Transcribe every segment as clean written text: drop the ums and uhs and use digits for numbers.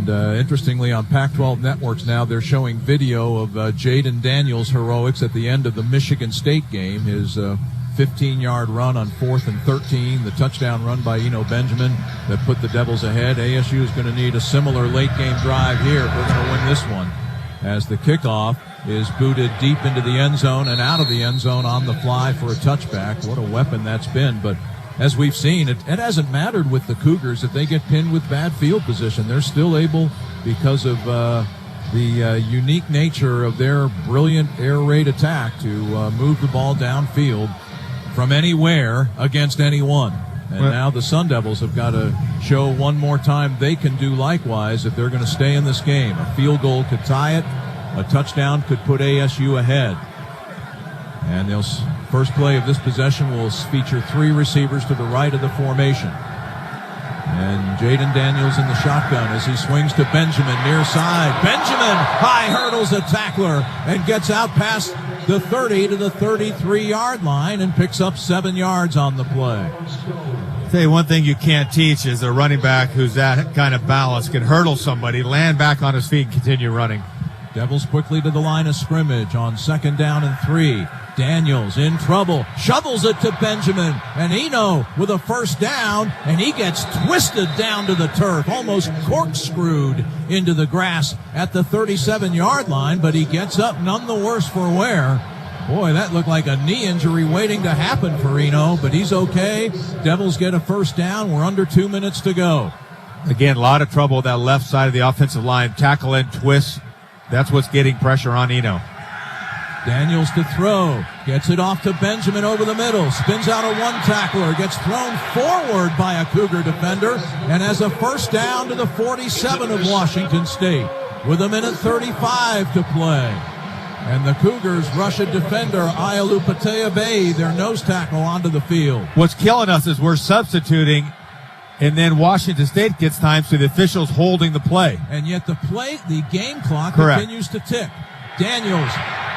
And interestingly, on Pac-12 networks now, they're showing video of Jaden Daniels' heroics at the end of the Michigan State game. His 15-yard run on 4th and 13, the touchdown run by Eno Benjamin that put the Devils ahead. ASU is going to need a similar late-game drive here if we're going to win this one, as the kickoff is booted deep into the end zone and out of the end zone on the fly for a touchback. What a weapon that's been. But as we've seen, it hasn't mattered with the Cougars if they get pinned with bad field position. They're still able, because of the unique nature of their brilliant air raid attack, to move the ball downfield from anywhere against anyone. And now the Sun Devils have got to show one more time they can do likewise if they're going to stay in this game. A field goal could tie it. A touchdown could put ASU ahead. And they'll first play of this possession will feature 3 receivers to the right of the formation. And Jaden Daniels in the shotgun as he swings to Benjamin near side. Benjamin high hurdles a tackler and gets out past the 30 to the 33-yard line and picks up 7 yards on the play. I'll tell you one thing you can't teach is a running back who's that kind of balance can hurdle somebody, land back on his feet, and continue running. Devils quickly to the line of scrimmage on 2nd down and 3. Daniels in trouble, shovels it to Benjamin, and Eno with a first down, and he gets twisted down to the turf, almost corkscrewed into the grass at the 37-yard line, but he gets up none the worse for wear. Boy, that looked like a knee injury waiting to happen for Eno, but he's okay. Devils get a first down. We're under 2 minutes to go. Again, a lot of trouble with that left side of the offensive line. Tackle and twist. That's what's getting pressure on Eno. Daniels to throw. Gets it off to Benjamin over the middle. Spins out a one tackler. Gets thrown forward by a Cougar defender and has a first down to the 47 of Washington State with 1:35 to play. And the Cougars rush a defender, Ayalu Patea-Bay, their nose tackle, onto the field. What's killing us is we're substituting, and then Washington State gets time, so the officials holding the play. And yet the game clock Correct. continues to tick. Daniels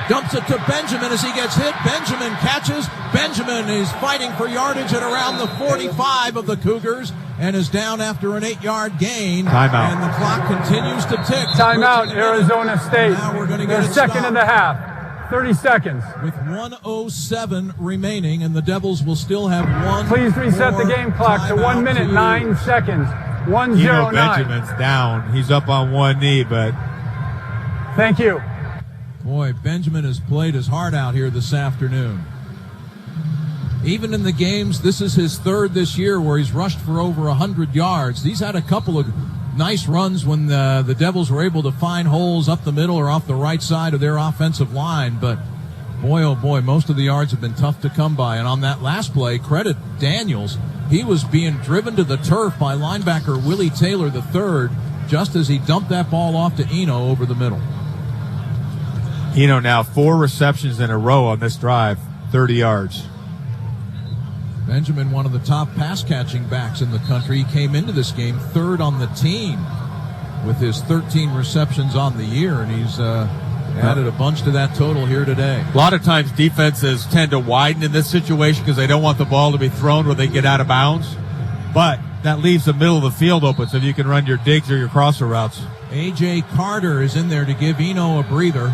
dumps it to Benjamin as he gets hit. Benjamin catches. Benjamin is fighting for yardage at around the 45 of the Cougars and is down after an 8-yard gain. Timeout. And the clock continues to tick. Timeout, Arizona State. Now we're going to get Their it second stopped. and a half. 30 seconds. With 1:07 remaining, and the Devils will still have one. Please reset the game clock to 1 minute, 9 seconds. 1:09. Eno Benjamin's down. He's up on one knee, but Thank you. Boy, Benjamin has played his heart out here this afternoon. Even in the games, this is his 3rd this year where he's rushed for over 100 yards. He's had a couple of nice runs when the Devils were able to find holes up the middle or off the right side of their offensive line. But boy, oh boy, most of the yards have been tough to come by. And on that last play, credit Daniels. He was being driven to the turf by linebacker Willie Taylor III just as he dumped that ball off to Eno over the middle. Eno now 4 receptions in a row on this drive, 30 yards. Benjamin, one of the top pass-catching backs in the country. He came into this game 3rd on the team with his 13 receptions on the year, and he's added a bunch to that total here today. A lot of times defenses tend to widen in this situation because they don't want the ball to be thrown where they get out of bounds. But that leaves the middle of the field open so you can run your digs or your crosser routes. A.J. Carter is in there to give Eno a breather.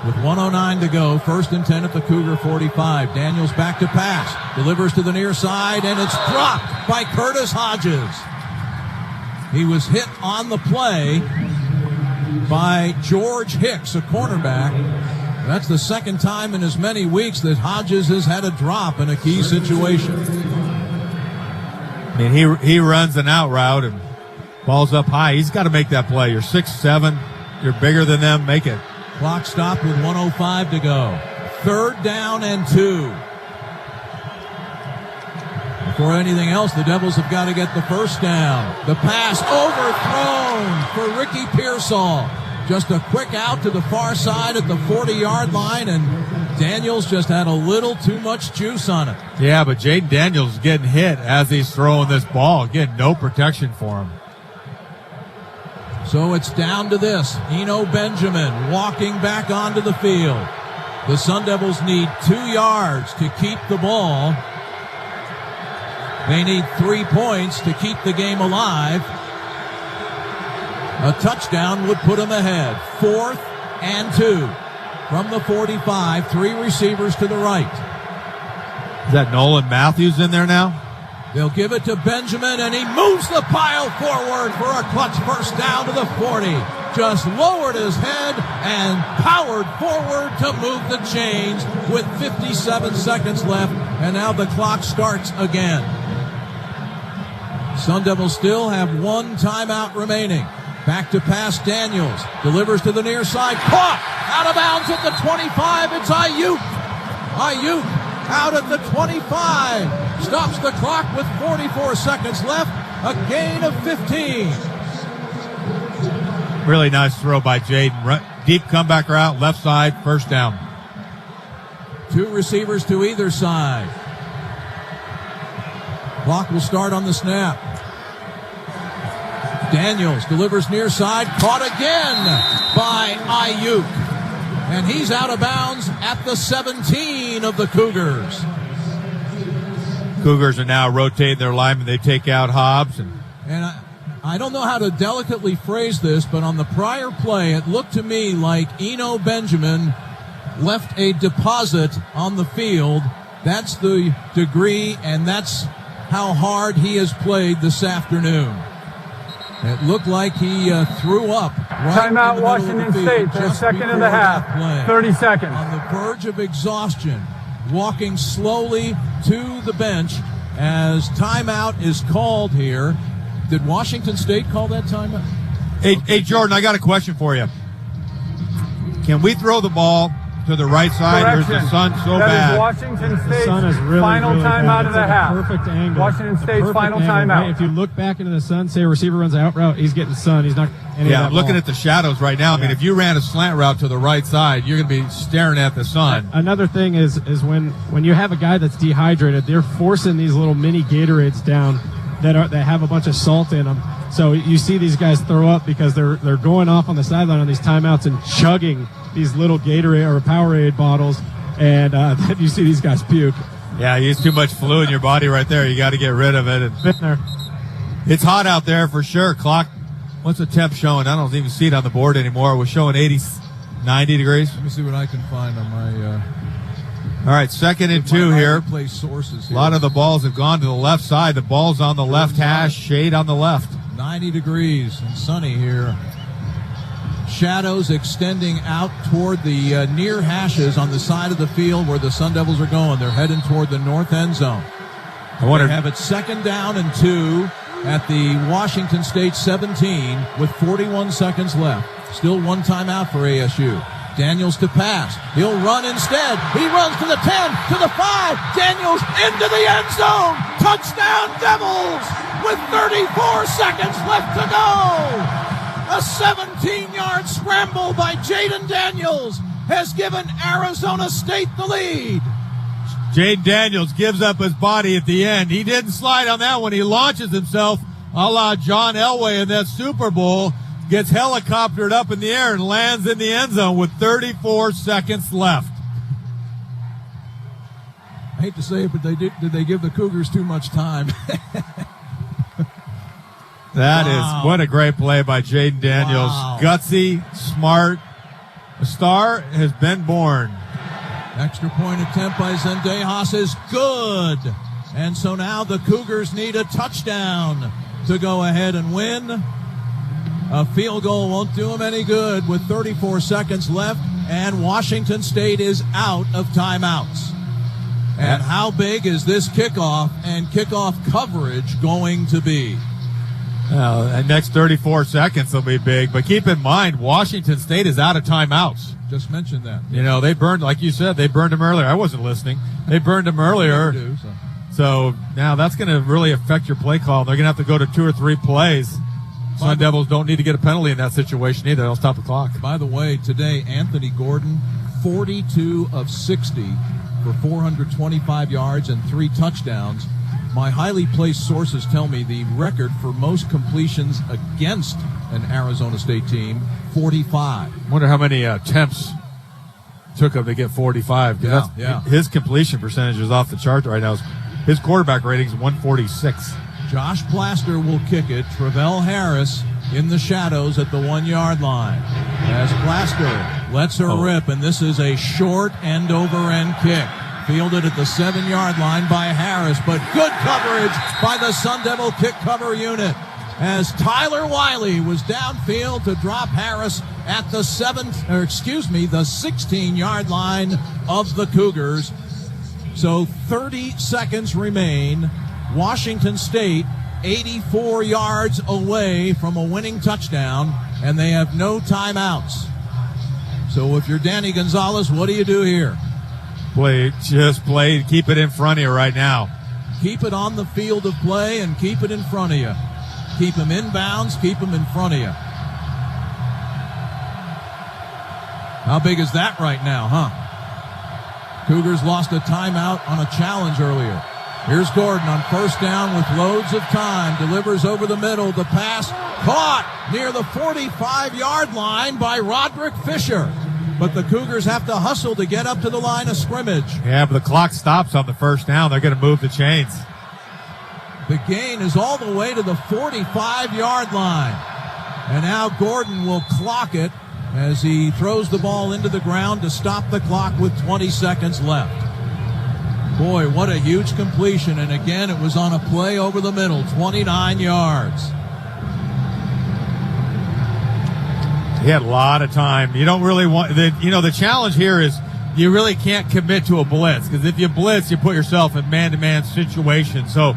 With 1:09 to go, 1st and 10 at the Cougar 45. Daniels back to pass. Delivers to the near side, and it's dropped by Curtis Hodges. He was hit on the play by George Hicks, a cornerback. That's the 2nd time in as many weeks that Hodges has had a drop in a key situation. I mean, he runs an out route and ball's up high. He's got to make that play. You're 6'7", you're bigger than them. Make it. Clock stopped with 1:05 to go. 3rd down and 2. Before anything else, the Devils have got to get the first down. The pass overthrown for Ricky Pearsall. Just a quick out to the far side at the 40-yard line, and Daniels just had a little too much juice on it. Yeah, but Jaden Daniels is getting hit as he's throwing this ball. Again, no protection for him. So it's down to this. Eno Benjamin walking back onto the field. The Sun Devils need 2 yards to keep the ball. They need 3 points to keep the game alive. A touchdown would put them ahead. 4th and 2 from the 45. 3 receivers to the right. Is that Nolan Matthews in there now? They'll give it to Benjamin, and he moves the pile forward for a clutch first down to the 40. Just lowered his head and powered forward to move the chains with 57 seconds left, and now the clock starts again. Sun Devils still have 1 timeout remaining. Back to pass Daniels. Delivers to the near side. Caught! Out of bounds at the 25. It's Ayuk. Ayuk out at the 25. Stops the clock with 44 seconds left. A gain of 15. Really nice throw by Jaden. Deep comeback route, left side, first down. 2 receivers to either side. Clock will start on the snap. Daniels delivers near side. Caught again by Ayuk. And he's out of bounds at the 17 of the Cougars. Cougars are now rotating their linemen. They take out Hobbs. And I don't know how to delicately phrase this, but on the prior play, it looked to me like Eno Benjamin left a deposit on the field. That's the degree, and that's how hard he has played this afternoon. It looked like he threw up. Right Timeout, Washington State. Their second of the half. 30 seconds. On the verge of exhaustion, walking slowly to the bench as timeout is called here. Did Washington State call that timeout? Hey, Jordan, I got a question for you. Can we throw the ball to the right side, or is the sun so that bad? Is Washington State's sun is really, final really timeout bad. of the It's half. Perfect angle. Washington State's final angle, timeout. Right? If you look back into the sun, say a receiver runs out route, he's getting sun. He's not. Yeah, I'm looking at the shadows right now. I mean, if you ran a slant route to the right side, you're going to be staring at the sun. Another thing is when you have a guy that's dehydrated, they're forcing these little mini Gatorades down that have a bunch of salt in them. So you see these guys throw up because they're going off on the sideline on these timeouts and chugging these little Gatorade or Powerade bottles, and then you see these guys puke. Yeah, you use too much fluid in your body right there. You got to get rid of it. And it's hot out there for sure. Clock, what's the temp showing? I don't even see it on the board anymore. We're showing 90 degrees. Let me see what I can find on my... All right, 2nd and 2 here. Play sources here. A lot of the balls have gone to the left side. The ball's on the left hash, shade on the left. 90 degrees and sunny here. Shadows extending out toward the near hashes on the side of the field where the Sun Devils are going. They're heading toward the north end zone. I wonder. They have it 2nd down and 2 at the Washington State 17 with 41 seconds left. Still 1 timeout for ASU. Daniels to pass. He'll run instead. He runs to the 10, to the 5. Daniels into the end zone. Touchdown Devils with 34 seconds left to go. A 17-yard scramble by Jaden Daniels has given Arizona State the lead. Jaden Daniels gives up his body at the end. He didn't slide on that one. He launches himself a la John Elway in that Super Bowl. Gets helicoptered up in the air and lands in the end zone with 34 seconds left. I hate to say it, but did they give the Cougars too much time? That is, what a great play by Jaden Daniels. Wow. Gutsy, smart. A star has been born. Extra point attempt by Zendejas is good. And so now the Cougars need a touchdown to go ahead and win. A field goal won't do them any good with 34 seconds left, and Washington State is out of timeouts. And how big is this kickoff and kickoff coverage going to be? The next 34 seconds will be big, but keep in mind, Washington State is out of timeouts. Just mentioned that. You know, they burned, like you said, they burned him earlier. I wasn't listening. They burned him earlier. So now that's going to really affect your play call. They're going to have to go to 2 or 3 plays. Sun Devils don't need to get a penalty in that situation either. They'll stop the clock. By the way, today, Anthony Gordon, 42 of 60 for 425 yards and 3 touchdowns. My highly placed sources tell me the record for most completions against an Arizona State team, 45. Wonder how many attempts took him to get 45. Yeah. His completion percentage is off the chart right now. His quarterback rating is 146. Josh Plaster will kick it. Travell Harris in the shadows at the 1 yard line. As Plasker lets her rip, and this is a short end over end kick. Fielded at the 7 yard line by Harris, but good coverage by the Sun Devil kick cover unit. As Tyler Wiley was downfield to drop Harris at the 16 yard line of the Cougars. So 30 seconds remain. Washington State 84 yards away from a winning touchdown, and they have no timeouts. So if you're Danny Gonzalez, what do you do here? Just play, keep it in front of you right now. Keep it on the field of play and keep it in front of you. Keep them inbounds, keep them in front of you. How big is that right now, huh? Cougars lost a timeout on a challenge earlier. Here's Gordon on first down with loads of time. Delivers over the middle. The pass caught near the 45-yard line by Roderick Fisher. But the Cougars have to hustle to get up to the line of scrimmage. Yeah, but the clock stops on the first down. They're going to move the chains. The gain is all the way to the 45-yard line. And now Gordon will clock it as he throws the ball into the ground to stop the clock with 20 seconds left. Boy, what a huge completion. And again, it was on a play over the middle, 29 yards. He had a lot of time. You don't really want the challenge here is you really can't commit to a blitz, because if you blitz, you put yourself in man-to-man situations. So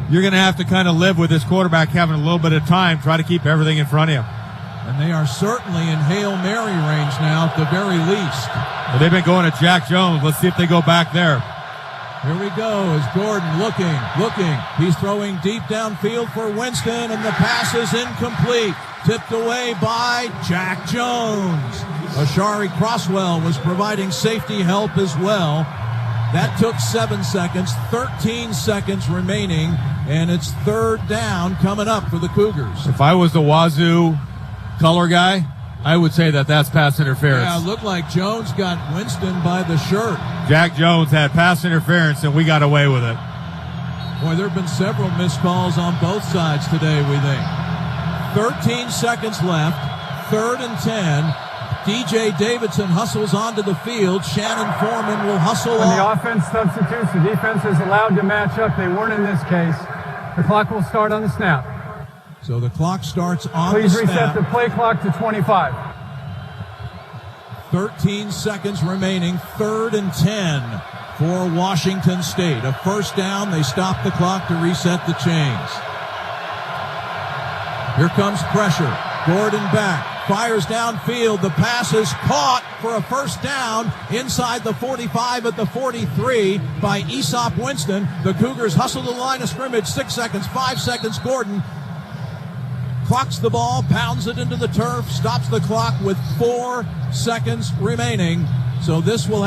you're going to have to kind of live with this quarterback having a little bit of time, try to keep everything in front of you. And they are certainly in Hail Mary range now at the very least. Well, they've been going to Jack Jones. Let's see if they go back there. Here we go as Gordon looking. He's throwing deep downfield for Winston, and the pass is incomplete. Tipped away by Jack Jones. Ashari Crosswell was providing safety help as well. That took 7 seconds, 13 seconds remaining, and it's third down coming up for the Cougars. If I was the Wazoo color guy, I would say that's pass interference. Yeah, it looked like Jones got Winston by the shirt. Jack Jones had pass interference, and we got away with it. Boy, there have been several missed calls on both sides today, we think. 13 seconds left, 3rd and 10. DJ Davidson hustles onto the field. Shannon Foreman will hustle When on. the offense substitutes, the defense is allowed to match up. They weren't in this case. The clock will start on the snap. So the clock starts on Please the snap. reset the play clock to 25. 13 seconds remaining, 3rd and 10 for Washington State. A first down, they stop the clock to reset the chains. Here comes pressure. Gordon back, fires downfield. The pass is caught for a first down inside the 45 at the 43 by Aesop Winston. The Cougars hustle the line of scrimmage. 6 seconds, 5 seconds. Gordon clocks the ball, pounds it into the turf, stops the clock with 4 seconds remaining. So this will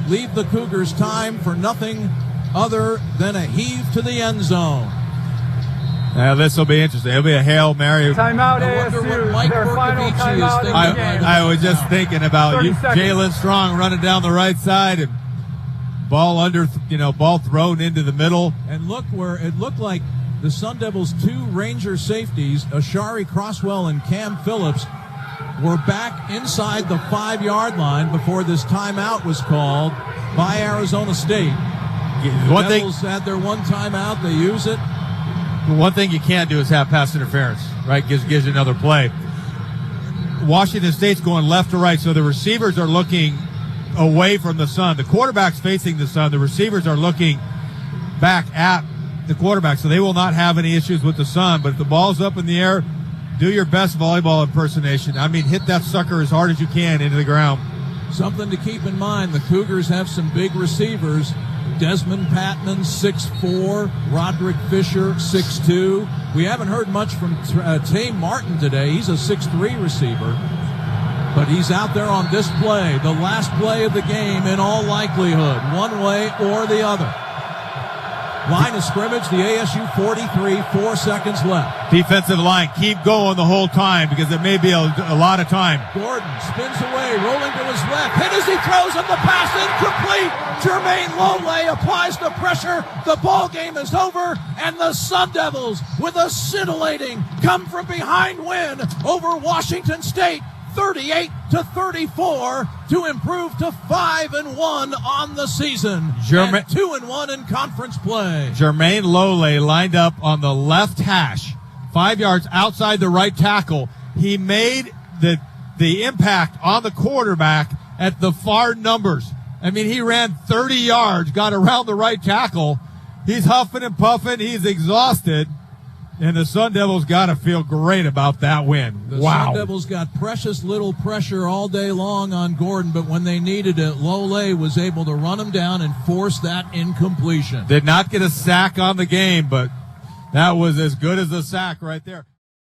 leave the Cougars time for nothing other than a heave to the end zone. Now this will be interesting. It'll be a Hail Mary. Timeout, I wonder what ASU. Mike Their final Berkovich is timeout in thinking. the game. I was just thinking about 30 seconds. Jalen Strong running down the right side and ball thrown into the middle. And look where it looked like the Sun Devils' 2 Ranger safeties, Ashari Crosswell and Cam Phillips, were back inside the 5-yard line before this timeout was called by Arizona State. The Devils had their one timeout. They use it. One thing you can't do is have pass interference, right? Gives you another play. Washington State's going left to right, so the receivers are looking away from the sun. The quarterback's facing the sun. The receivers are looking back at the quarterback, so they will not have any issues with the sun. But if the ball's up in the air, do your best volleyball impersonation. I mean, hit that sucker as hard as you can into the ground. Something to keep in mind, the Cougars have some big receivers. Desmond Patman, 6'4", Roderick Fisher, 6'2". We haven't heard much from Tay Martin today. He's a 6'3" receiver. But he's out there on this play, the last play of the game in all likelihood, one way or the other. Line of scrimmage, the ASU 43, 4 seconds left. Defensive line, keep going the whole time because it may be a lot of time. Gordon spins away, rolling to his left. Hit as he throws, and the pass incomplete. Jermaine Lole applies the pressure. The ball game is over, and the Sun Devils, with a scintillating come-from-behind win over Washington State, 38-34, to improve to 5-1 on the season, and 2-1 in conference play. Jermaine Lole lined up on the left hash, 5 yards outside the right tackle. He made the impact on the quarterback at the far numbers. I mean, he ran 30 yards, got around the right tackle. He's huffing and puffing. He's exhausted. And the Sun Devils got to feel great about that win. The wow. Sun Devils got precious little pressure all day long on Gordon, but when they needed it, Lole was able to run him down and force that incompletion. Did not get a sack on the game, but that was as good as a sack right there.